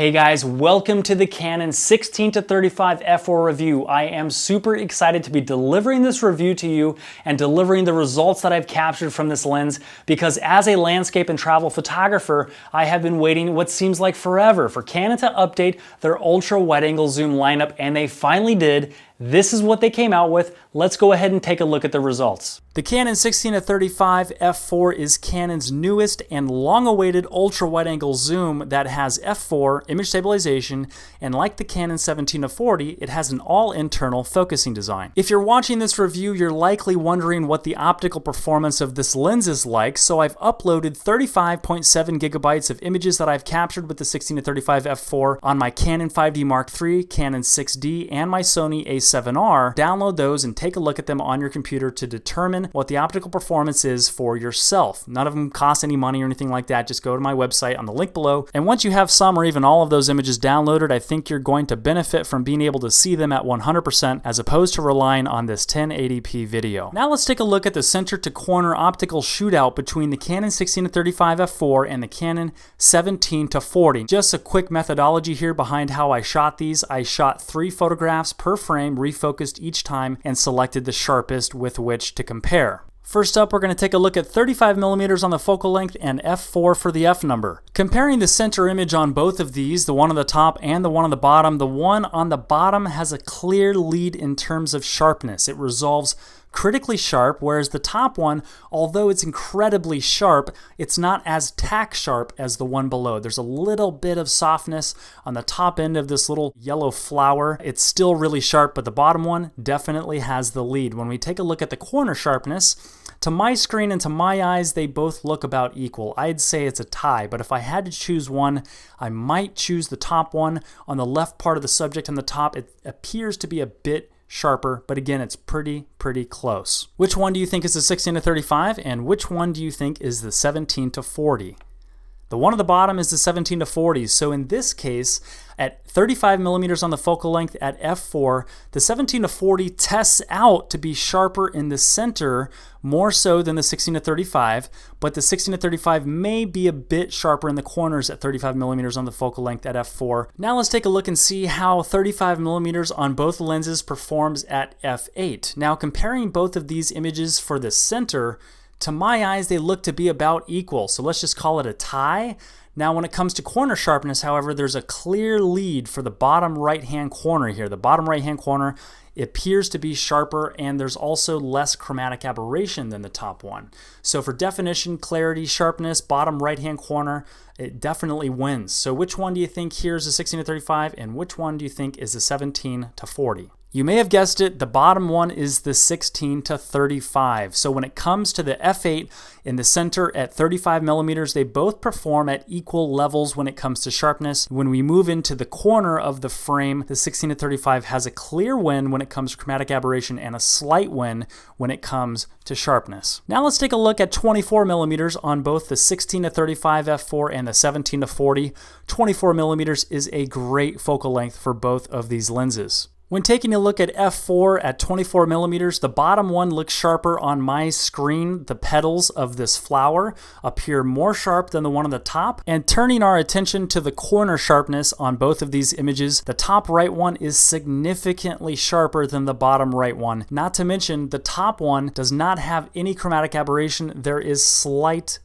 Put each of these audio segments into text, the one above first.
Hey guys, welcome to the Canon 16-35 f4 review. I am super excited to be delivering this review to you and delivering the results that I've captured from this lens, because as a landscape and travel photographer, I have been waiting what seems like forever for Canon to update their ultra wide angle zoom lineup, and they finally did. This is what they came out with. Let's go ahead and take a look at the results. The Canon 16-35 f4 is Canon's newest and long-awaited ultra-wide-angle zoom that has f4, image stabilization, and like the Canon 17-40, it has an all-internal focusing design. If you're watching this review, you're likely wondering what the optical performance of this lens is like, so I've uploaded 35.7 gigabytes of images that I've captured with the 16-35 f4 on my Canon 5D Mark III, Canon 6D, and my Sony a7R. Download those and take a look at them on your computer to determine what the optical performance is for yourself. None of them cost any money or anything like that. Just go to my website on the link below. And once you have some or even all of those images downloaded, I think you're going to benefit from being able to see them at 100% as opposed to relying on this 1080p video. Now let's take a look at the center to corner optical shootout between the Canon 16-35 f4 and the Canon 17-40. Just a quick methodology here behind how I shot these. I shot 3 photographs per frame, refocused each time, and selected the sharpest with which to compare. First up, we're going to take a look at 35mm on the focal length and f4 for the f number. Comparing the center image on both of these, the one on the top and the one on the bottom, the one on the bottom has a clear lead in terms of sharpness. It resolves critically sharp, whereas the top one, although it's incredibly sharp, it's not as tack sharp as the one below. There's a little bit of softness on the top end of this little yellow flower. It's still really sharp, but the bottom one definitely has the lead. When we take a look at the corner sharpness, to my screen and to my eyes, they both look about equal. I'd say it's a tie, but if I had to choose one, I might choose the top one. On the left part of the subject on the top, it appears to be a bit sharper, but again, it's pretty close. Which one do you think is the 16-35 and which one do you think is the 17-40? The one at the bottom is the 17-40, so in this case, at 35mm on the focal length at f4, the 17-40 tests out to be sharper in the center more so than the 16-35, but the 16-35 may be a bit sharper in the corners at 35mm on the focal length at f4. Now let's take a look and see how 35mm on both lenses performs at f8. Now comparing both of these images for the center, to my eyes, they look to be about equal, so let's just call it a tie. Now, when it comes to corner sharpness, however, there's a clear lead for the bottom right-hand corner here. The bottom right-hand corner appears to be sharper, and there's also less chromatic aberration than the top one. So for definition, clarity, sharpness, bottom right-hand corner, it definitely wins. So which one do you think here is the 16-35, and which one do you think is the 17-40? You may have guessed it, the bottom one is the 16-35. So when it comes to the f8 in the center at 35mm, they both perform at equal levels when it comes to sharpness. When we move into the corner of the frame, the 16-35 has a clear win when it comes to chromatic aberration and a slight win when it comes to sharpness. Now let's take a look at 24mm on both the 16-35 f4 and the 17-40. 24mm is a great focal length for both of these lenses. When taking a look at f4 at 24mm, the bottom one looks sharper on my screen. The petals of this flower appear more sharp than the one on the top. And turning our attention to the corner sharpness on both of these images, the top right one is significantly sharper than the bottom right one. Not to mention, the top one does not have any chromatic aberration. There is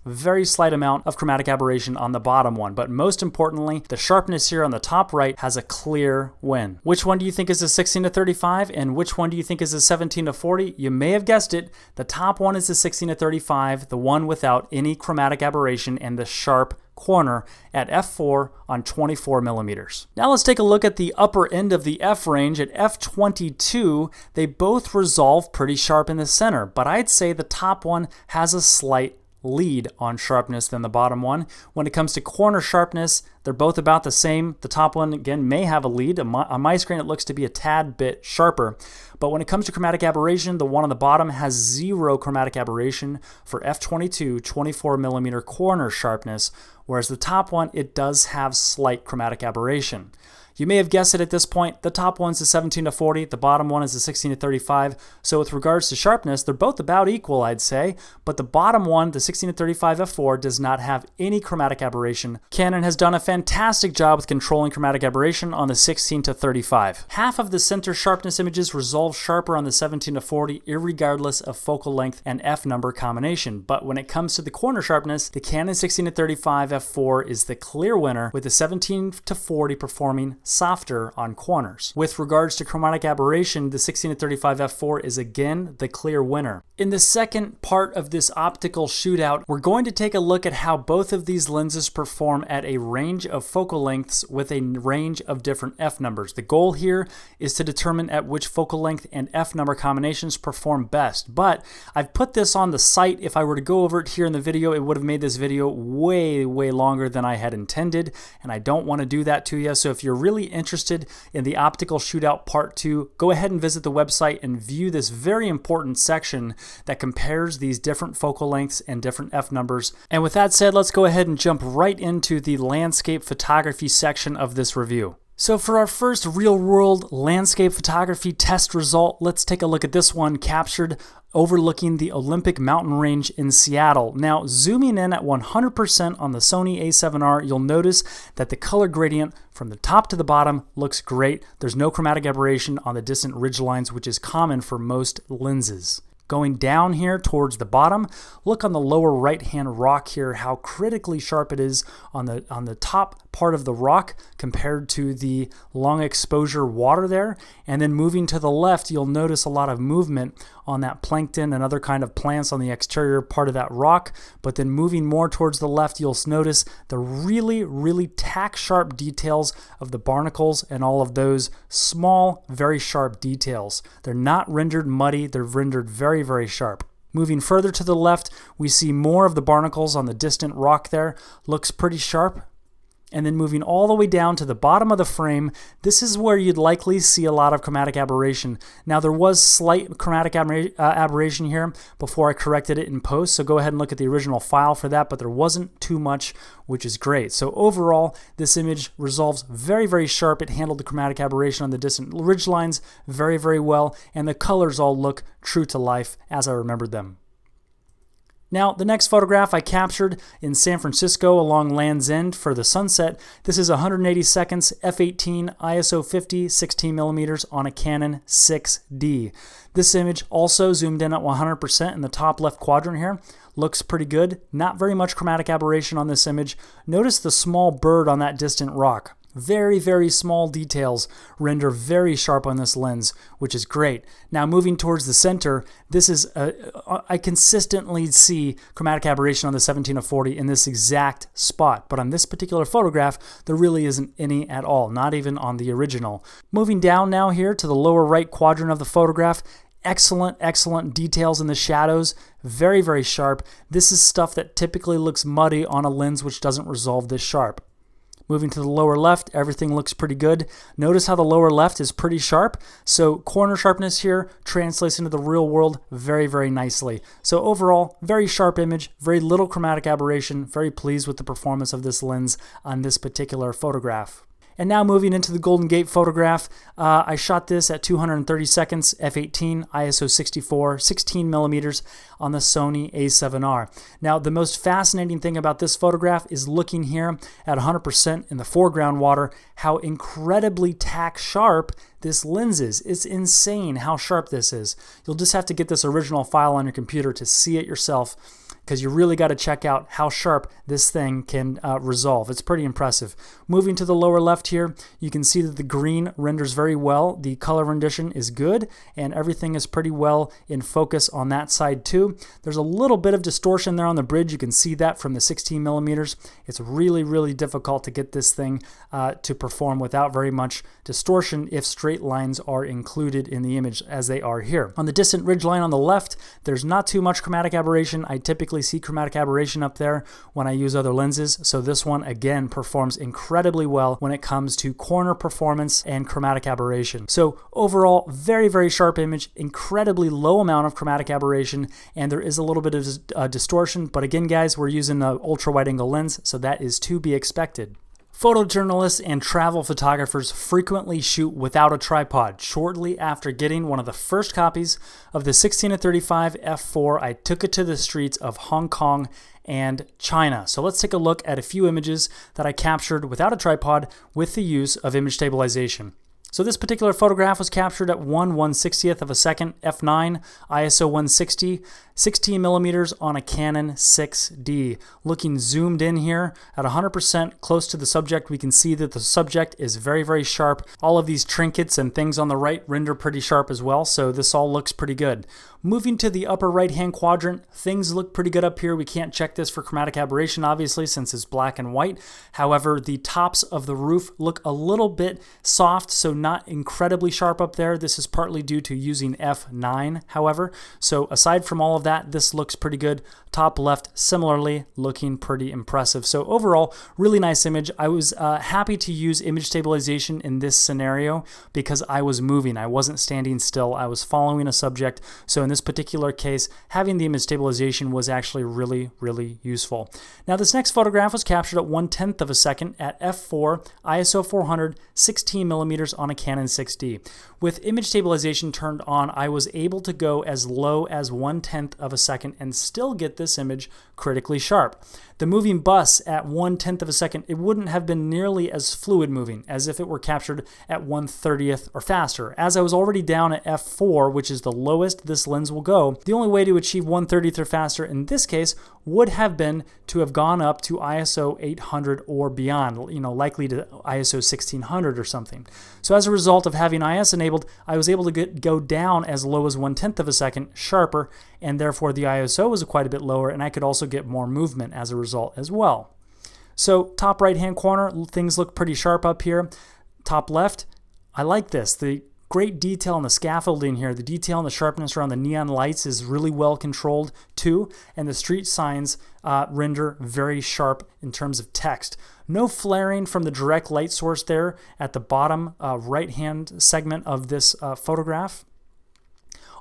very slight amount of chromatic aberration on the bottom one. But most importantly, the sharpness here on the top right has a clear win. Which one do you think is the 16-35 and which one do you think is the 17-40? You may have guessed it. The top one is the 16-35, the one without any chromatic aberration and the sharp corner at f4 on 24mm. Now let's take a look at the upper end of the f range at f22. They both resolve pretty sharp in the center, but I'd say the top one has a slight lead on sharpness than the bottom one. When it comes to corner sharpness, they're both about the same. The top one, again, may have a lead. On my screen, it looks to be a tad bit sharper. But when it comes to chromatic aberration, the one on the bottom has 0 chromatic aberration for f22 24mm corner sharpness, whereas the top one, it does have slight chromatic aberration. You may have guessed it at this point. The top one's the 17-40, the bottom one is the 16-35. So with regards to sharpness, they're both about equal, I'd say. But the bottom one, the 16-35 f4, does not have any chromatic aberration. Canon has done a fantastic fantastic job with controlling chromatic aberration on the 16 to 35. Half of the center sharpness images resolve sharper on the 17 to 40 irregardless of focal length and f-number combination, but when it comes to the corner sharpness, the Canon 16 to 35 f4 is the clear winner, with the 17 to 40 performing softer on corners. With regards to chromatic aberration, the 16 to 35 f4 is again the clear winner. In the second part of this optical shootout, we're going to take a look at how both of these lenses perform at a range of focal lengths with a range of different f-numbers. The goal here is to determine at which focal length and f-number combinations perform best, but I've put this on the site. If I were to go over it here in the video, it would have made this video way longer than I had intended, and I don't want to do that to you. So if you're really interested in the optical shootout part 2, go ahead and visit the website and view this very important section that compares these different focal lengths and different f-numbers. And with that said, let's go ahead and jump right into the landscape photography section of this review. So for our first real-world landscape photography test result, let's take a look at this one captured overlooking the Olympic mountain range in Seattle. Now, zooming in at 100% on the Sony a7R, you'll notice that the color gradient from the top to the bottom looks great. There's no chromatic aberration on the distant ridge lines, which is common for most lenses. Going down here towards the bottom, look on the lower right-hand rock here, how critically sharp it is on the top part of the rock compared to the long exposure water there. And then moving to the left, you'll notice a lot of movement on that plankton and other kind of plants on the exterior part of that rock. But then moving more towards the left, you'll notice the really tack sharp details of the barnacles and all of those small, very sharp details. They're not rendered muddy, they're rendered very sharp. Moving further to the left, we see more of the barnacles on the distant rock there. Looks pretty sharp. And then moving all the way down to the bottom of the frame, this is where you'd likely see a lot of chromatic aberration. Now, there was slight chromatic aberration here before I corrected it in post, so go ahead and look at the original file for that, but there wasn't too much, which is great. So overall, this image resolves very sharp. It handled the chromatic aberration on the distant ridge lines very well, and the colors all look true to life as I remembered them. Now, the next photograph I captured in San Francisco along Land's End for the sunset. This is 180 seconds, f/18, ISO 50, 16mm on a Canon 6D. This image also zoomed in at 100% in the top left quadrant here. Looks pretty good. Not very much chromatic aberration on this image. Notice the small bird on that distant rock. Very small details render very sharp on this lens, which is great. Now moving towards the center, this is I consistently see chromatic aberration on the 17 to 40 in this exact spot, but on this particular photograph, there really isn't any at all, not even on the original. Moving down now here to the lower right quadrant of the photograph, excellent details in the shadows, very sharp. This is stuff that typically looks muddy on a lens which doesn't resolve this sharp. Moving to the lower left, everything looks pretty good. Notice how the lower left is pretty sharp. So corner sharpness here translates into the real world very nicely. So overall, very sharp image, very little chromatic aberration. Very pleased with the performance of this lens on this particular photograph. And now moving into the Golden Gate photograph, I shot this at 230 seconds, f/18, ISO 64, 16mm on the Sony a7R. Now, the most fascinating thing about this photograph is looking here at 100% in the foreground water, how incredibly tack sharp this lens is. It's insane how sharp this is. You'll just have to get this original file on your computer to see it yourself, because you really got to check out how sharp this thing can resolve. It's pretty impressive. Moving to the lower left here, you can see that the green renders very well. The color rendition is good, and everything is pretty well in focus on that side too. There's a little bit of distortion there on the bridge. You can see that from the 16mm. It's really difficult to get this thing to perform without very much distortion if straight lines are included in the image as they are here. On the distant ridge line on the left, there's not too much chromatic aberration. I typically see chromatic aberration up there when I use other lenses, so this one again performs incredibly well when it comes to corner performance and chromatic aberration. So overall, very sharp image, incredibly low amount of chromatic aberration, and there is a little bit of distortion, but again guys, we're using an ultra wide angle lens, so that is to be expected. Photojournalists and travel photographers frequently shoot without a tripod. Shortly after getting one of the first copies of the 16-35 f4, I took it to the streets of Hong Kong and China. So let's take a look at a few images that I captured without a tripod with the use of image stabilization. So this particular photograph was captured at 1/160th of a second, f9, ISO 160, 16 millimeters on a Canon 6D. Looking zoomed in here at 100% close to the subject, we can see that the subject is very, very sharp. All of these trinkets and things on the right render pretty sharp as well, so this all looks pretty good. Moving to the upper right-hand quadrant, things look pretty good up here. We can't check this for chromatic aberration, obviously, since it's black and white. However, the tops of the roof look a little bit soft, so not incredibly sharp up there. This is partly due to using f9, however. So aside from all of that, this looks pretty good. Top left, similarly, looking pretty impressive. So overall, really nice image. I was happy to use image stabilization in this scenario because I was moving. I wasn't standing still. I was following a subject. So in this particular case, having the image stabilization was actually really, really useful. Now this next photograph was captured at 1/10 of a second at f4, ISO 400, 16 millimeters on a Canon 6D. With image stabilization turned on, I was able to go as low as 1/10 of a second and still get this image critically sharp. The moving bus at 1/10 of a second, it wouldn't have been nearly as fluid moving as if it were captured at 1/30th or faster. As I was already down at f4, which is the lowest this lens will go, the only way to achieve 1/30th or faster in this case would have been to have gone up to ISO 800 or beyond, likely to ISO 1600 or something. So as a result of having IS enabled, I was able to go down as low as 1/10 of a second sharper, and therefore the ISO was quite a bit lower, and I could also get more movement as a result as well. So top right hand corner, things look pretty sharp up here. Top left, I like this. The great detail in the scaffolding here, the detail and the sharpness around the neon lights is really well controlled too, and the street signs render very sharp in terms of text. No flaring from the direct light source there at the bottom right-hand segment of this photograph.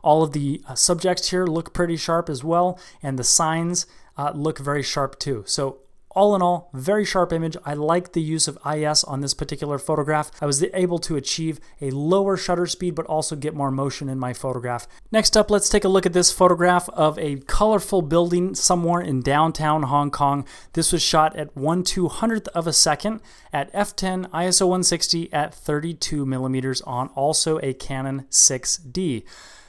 All of the subjects here look pretty sharp as well, and the signs look very sharp too. So all in all, very sharp image. I like the use of IS on this particular photograph. I was able to achieve a lower shutter speed, but also get more motion in my photograph. Next up, let's take a look at this photograph of a colorful building somewhere in downtown Hong Kong. This was shot at 1/200th of a second at f10, ISO 160 at 32 millimeters on also a Canon 6D.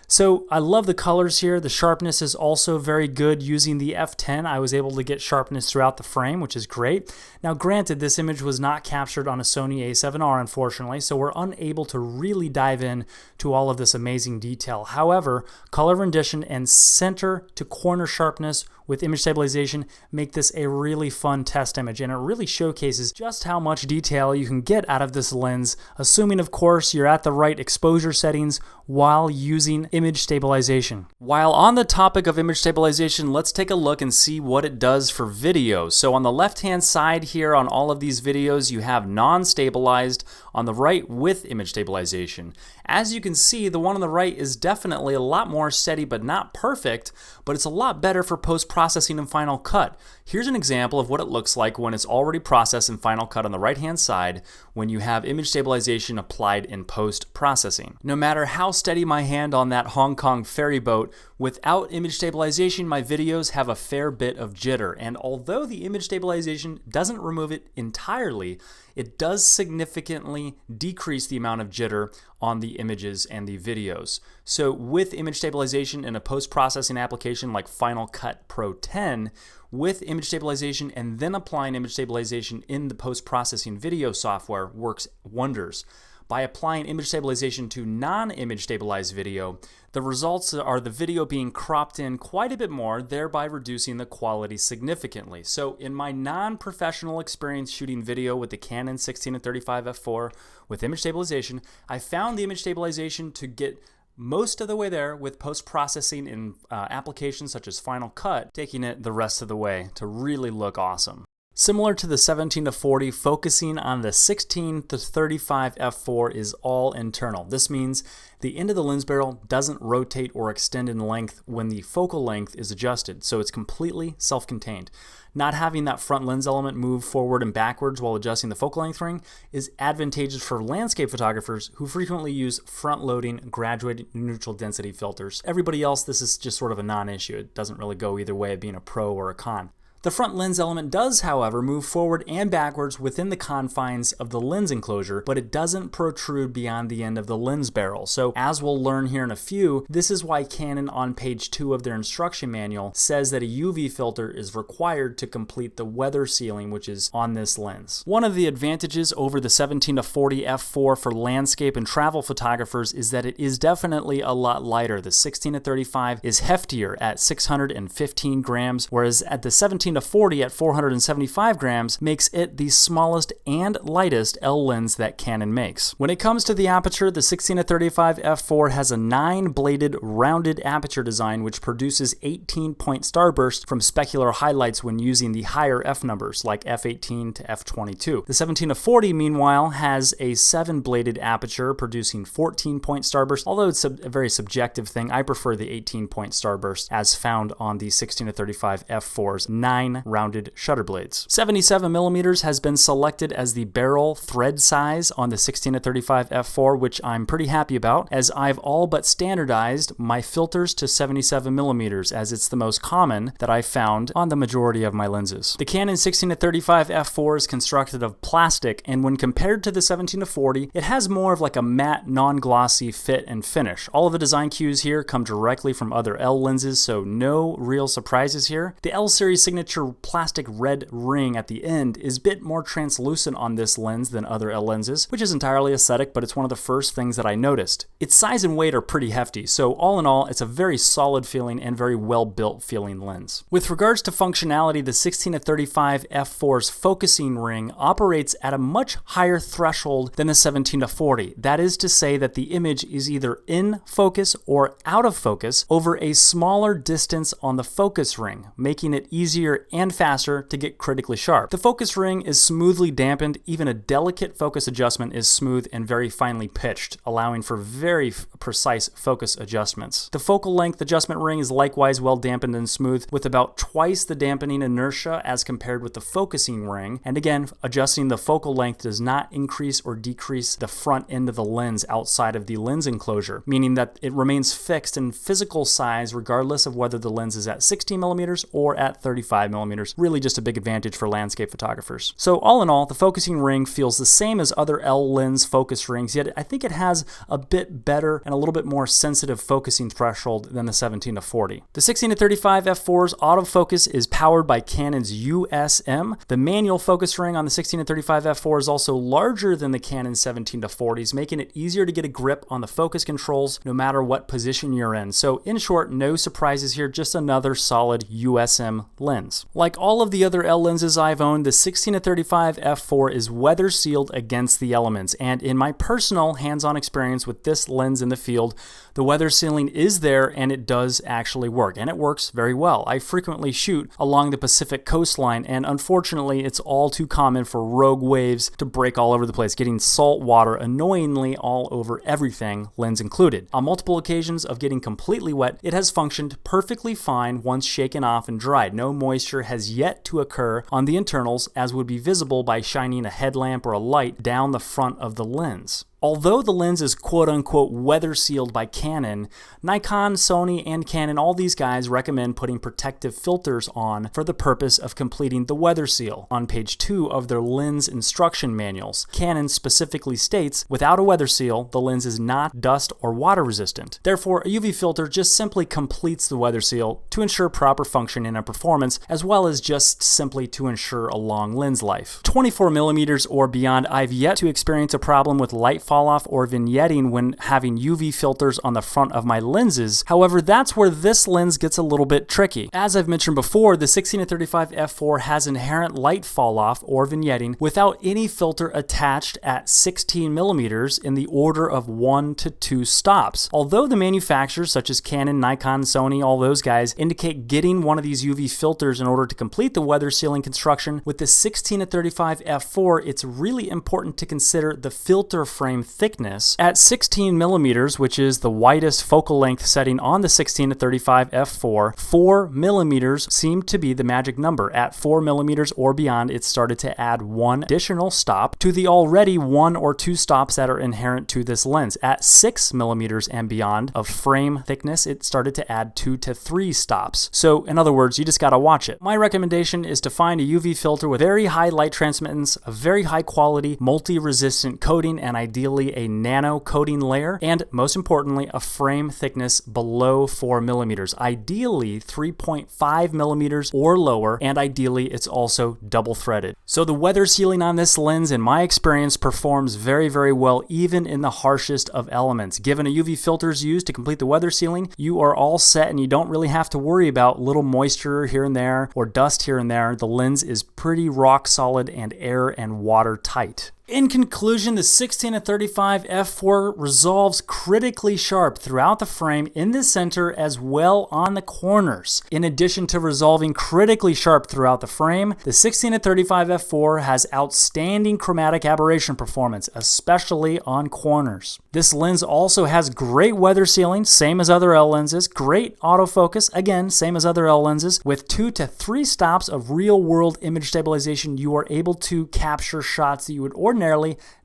So I love the colors here. The sharpness is also very good. Using the f10, I was able to get sharpness throughout the frame, which is great. Now granted, this image was not captured on a Sony a7R, unfortunately, so we're unable to really dive in to all of this amazing detail. However, color rendition and center to corner sharpness with image stabilization make this a really fun test image, and it really showcases just how much detail you can get out of this lens, assuming of course you're at the right exposure settings while using image stabilization. While on the topic of image stabilization, let's take a look and see what it does for video. So on the left hand side here on all of these videos, you have non-stabilized, on the right with image stabilization. As you can see, the one on the right is definitely a lot more steady but not perfect, but it's a lot better for post-processing in Final Cut. Here's an example of what it looks like when it's already processed in Final Cut on the right-hand side when you have image stabilization applied in post-processing. No matter how steady my hand on that Hong Kong ferry boat, without image stabilization, my videos have a fair bit of jitter, and although the image stabilization doesn't remove it entirely, it does significantly decrease the amount of jitter on the images and the videos. So with image stabilization in a post-processing application like Final Cut Pro 10, with image stabilization and then applying image stabilization in the post-processing video software works wonders. By applying image stabilization to non-image stabilized video, the results are the video being cropped in quite a bit more, thereby reducing the quality significantly. So in my non-professional experience shooting video with the Canon 16-35 f4 with image stabilization, I found the image stabilization to get most of the way there with post-processing in applications such as Final Cut, taking it the rest of the way to really look awesome. Similar to the 17-40, focusing on the 16-35 f4 is all internal. This means the end of the lens barrel doesn't rotate or extend in length when the focal length is adjusted, so it's completely self-contained. Not having that front lens element move forward and backwards while adjusting the focal length ring is advantageous for landscape photographers who frequently use front-loading graduated neutral density filters. Everybody else, this is just sort of a non-issue. It doesn't really go either way, being a pro or a con. The front lens element does, however, move forward and backwards within the confines of the lens enclosure, but it doesn't protrude beyond the end of the lens barrel. So as we'll learn here in a few, this is why Canon on page 2 of their instruction manual says that a UV filter is required to complete the weather sealing, which is on this lens. One of the advantages over the 17-40 f4 for landscape and travel photographers is that it is definitely a lot lighter. The 16-35 is heftier at 615 grams, whereas at the 17-40 at 475 grams makes it the smallest and lightest L lens that Canon makes. When it comes to the aperture, the 16-35 f4 has a 9-bladed rounded aperture design which produces 18-point starburst from specular highlights when using the higher f numbers like f18 to f22. The 17-40 meanwhile has a 7-bladed aperture producing 14-point starburst, although it's a very subjective thing. I prefer the 18-point starburst as found on the 16-35 f4's 9 rounded shutter blades. 77mm has been selected as the barrel thread size on the 16-35 f4, which I'm pretty happy about, as I've all but standardized my filters to 77mm, as it's the most common that I've found on the majority of my lenses. The Canon 16-35 f4 is constructed of plastic, and when compared to the 17-40, it has more of like a matte, non-glossy fit and finish. All of the design cues here come directly from other L lenses, so no real surprises here. The L series signature plastic red ring at the end is a bit more translucent on this lens than other L lenses, which is entirely aesthetic, but it's one of the first things that I noticed. Its size and weight are pretty hefty, so all in all, it's a very solid feeling and very well built feeling lens. With regards to functionality, the 16-35 f4's focusing ring operates at a much higher threshold than the 17-40. That is to say that the image is either in focus or out of focus over a smaller distance on the focus ring, making it easier and faster to get critically sharp. The focus ring is smoothly dampened. Even a delicate focus adjustment is smooth and very finely pitched, allowing for very precise focus adjustments. The focal length adjustment ring is likewise well dampened and smooth, with about twice the dampening inertia as compared with the focusing ring. And again, adjusting the focal length does not increase or decrease the front end of the lens outside of the lens enclosure, meaning that it remains fixed in physical size regardless of whether the lens is at 16mm or at 35mm. Really just a big advantage for landscape photographers. So all in all, the focusing ring feels the same as other L lens focus rings, yet I think it has a bit better and a little bit more sensitive focusing threshold than the 17-40. The 16-35 f4's autofocus is powered by Canon's USM. The manual focus ring on the 16-35 f4 is also larger than the Canon 17-40s, making it easier to get a grip on the focus controls no matter what position you're in. So in short, no surprises here, just another solid USM lens. Like all of the other L lenses I've owned, the 16-35 f4 is weather sealed against the elements, and in my personal hands-on experience with this lens in the field, the weather sealing is there and it does actually work, and it works very well. I frequently shoot along the Pacific coastline, and unfortunately it's all too common for rogue waves to break all over the place, getting salt water annoyingly all over everything, lens included. On multiple occasions of getting completely wet, it has functioned perfectly fine once shaken off and dried. No moisture has yet to occur on the internals, as would be visible by shining a headlamp or a light down the front of the lens. Although the lens is quote-unquote weather sealed by Canon, Nikon, Sony, and Canon, all these guys recommend putting protective filters on for the purpose of completing the weather seal. On page 2 of their lens instruction manuals, Canon specifically states, without a weather seal, the lens is not dust or water resistant. Therefore, a UV filter just simply completes the weather seal to ensure proper functioning and performance, as well as just simply to ensure a long lens life. 24mm or beyond, I've yet to experience a problem with light fall off or vignetting when having UV filters on the front of my lenses. However, that's where this lens gets a little bit tricky. As I've mentioned before, the 16-35 f4 has inherent light fall off or vignetting without any filter attached at 16mm in the order of 1 to 2 stops. Although the manufacturers such as Canon, Nikon, Sony, all those guys indicate getting one of these UV filters in order to complete the weather sealing construction, with the 16-35 f4, it's really important to consider the filter frame frame thickness. At 16 millimeters, which is the widest focal length setting on the 16 to 35 f4, 4 millimeters seemed to be the magic number. At 4 millimeters or beyond, it started to add one additional stop to the already 1 or 2 stops that are inherent to this lens. At 6 millimeters and beyond of frame thickness, it started to add 2 to 3 stops. So in other words, you just gotta watch it. My recommendation is to find a UV filter with very high light transmittance, a very high quality multi-resistant coating, and ideally a nano coating layer, and most importantly, a frame thickness below 4 millimeters. Ideally 3.5 millimeters or lower, and ideally it's also double threaded. So the weather sealing on this lens, in my experience, performs very, very well even in the harshest of elements. Given a UV filter is used to complete the weather sealing, you are all set and you don't really have to worry about little moisture here and there or dust here and there. The lens is pretty rock solid and air and water tight. In conclusion, the 16 to 35 f4 resolves critically sharp throughout the frame in the center as well on the corners. In addition to resolving critically sharp throughout the frame, the 16 to 35 f4 has outstanding chromatic aberration performance, especially on corners. This lens also has great weather sealing, same as other L lenses, great autofocus, again, same as other L lenses. With 2 to 3 stops of real-world image stabilization, you are able to capture shots that you would ordinarily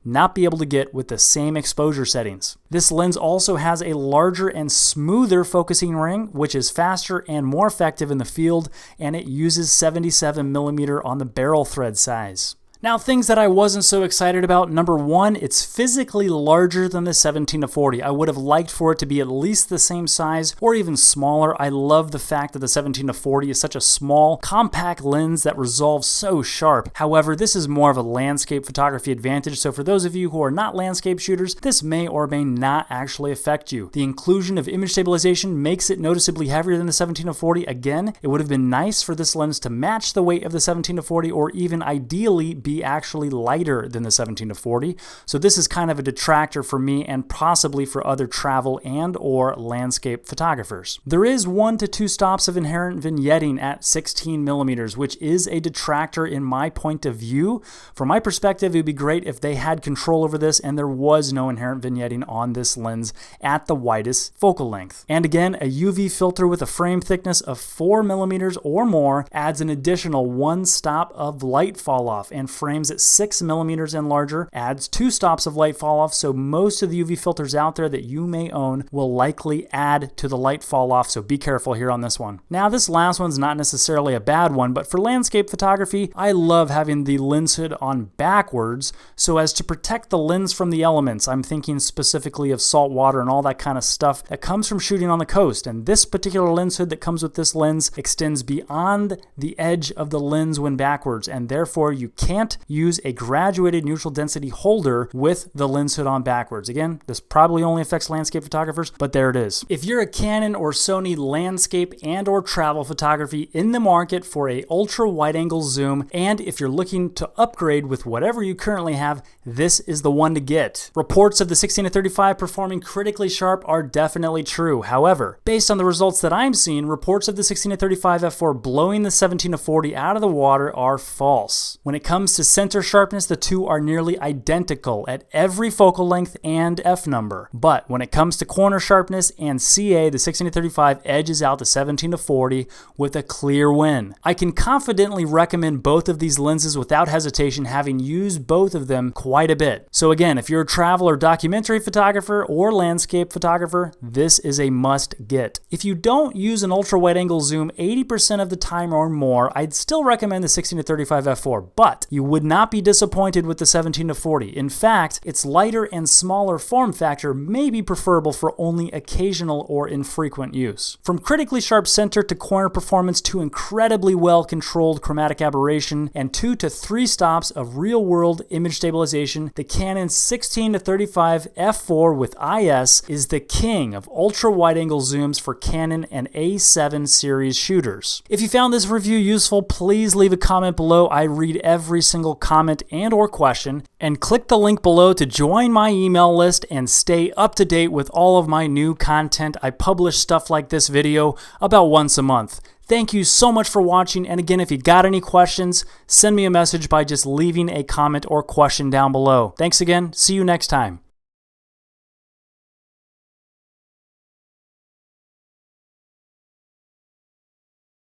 not be able to get with the same exposure settings. This lens also has a larger and smoother focusing ring, which is faster and more effective in the field, and it uses 77 millimeter on the barrel thread size. Now, things that I wasn't so excited about. Number one, it's physically larger than the 17 to 40. I would have liked for it to be at least the same size or even smaller. I love the fact that the 17 to 40 is such a small, compact lens that resolves so sharp. However, this is more of a landscape photography advantage, so for those of you who are not landscape shooters, this may or may not actually affect you. The inclusion of image stabilization makes it noticeably heavier than the 17 to 40. Again, it would have been nice for this lens to match the weight of the 17 to 40 or even ideally be actually lighter than the 17 to 40. So this is kind of a detractor for me and possibly for other travel and or landscape photographers. There is 1 to 2 stops of inherent vignetting at 16 millimeters, which is a detractor in my point of view. From my perspective, it would be great if they had control over this and there was no inherent vignetting on this lens at the widest focal length. And again, a UV filter with a frame thickness of 4 millimeters or more adds an additional 1 stop of light fall off, and frames at 6 millimeters and larger adds 2 stops of light fall off, so most of the UV filters out there that you may own will likely add to the light fall off, so be careful here on this one. Now, this last one's not necessarily a bad one, but for landscape photography, I love having the lens hood on backwards so as to protect the lens from the elements. I'm thinking specifically of salt water and all that kind of stuff that comes from shooting on the coast, and this particular lens hood that comes with this lens extends beyond the edge of the lens when backwards, and therefore you can't use a graduated neutral density holder with the lens hood on backwards. Again, this probably only affects landscape photographers, but there it is. If you're a Canon or Sony landscape and or travel photography in the market for a ultra wide angle zoom, and if you're looking to upgrade with whatever you currently have, this is the one to get. Reports of the 16 to 35 performing critically sharp are definitely true. However, based on the results that I'm seeing, reports of the 16 to 35 f4 blowing the 17 to 40 out of the water are false. When it comes to center sharpness, the two are nearly identical at every focal length and f number. But when it comes to corner sharpness and CA, the 16 to 35 edges out the 17 to 40 with a clear win. I can confidently recommend both of these lenses without hesitation, having used both of them quite a bit. So again, if you're a travel or documentary photographer or landscape photographer, this is a must get. If you don't use an ultra wide angle zoom 80% of the time or more, I'd still recommend the 16 to 35 f4, but you would not be disappointed with the 17 to 40. In fact, its lighter and smaller form factor may be preferable for only occasional or infrequent use. From critically sharp center to corner performance to incredibly well controlled chromatic aberration and 2 to 3 stops of real world image stabilization, the Canon 16 to 35 f4 with IS is the king of ultra wide angle zooms for Canon and A7 series shooters. If you found this review useful, please leave a comment below. I read every single comment and or question, and click the link below to join my email list and stay up to date with all of my new content. I publish stuff like this video about once a month. Thank you so much for watching, and again, if you got any questions, send me a message by just leaving a comment or question down below. Thanks again. See you next time.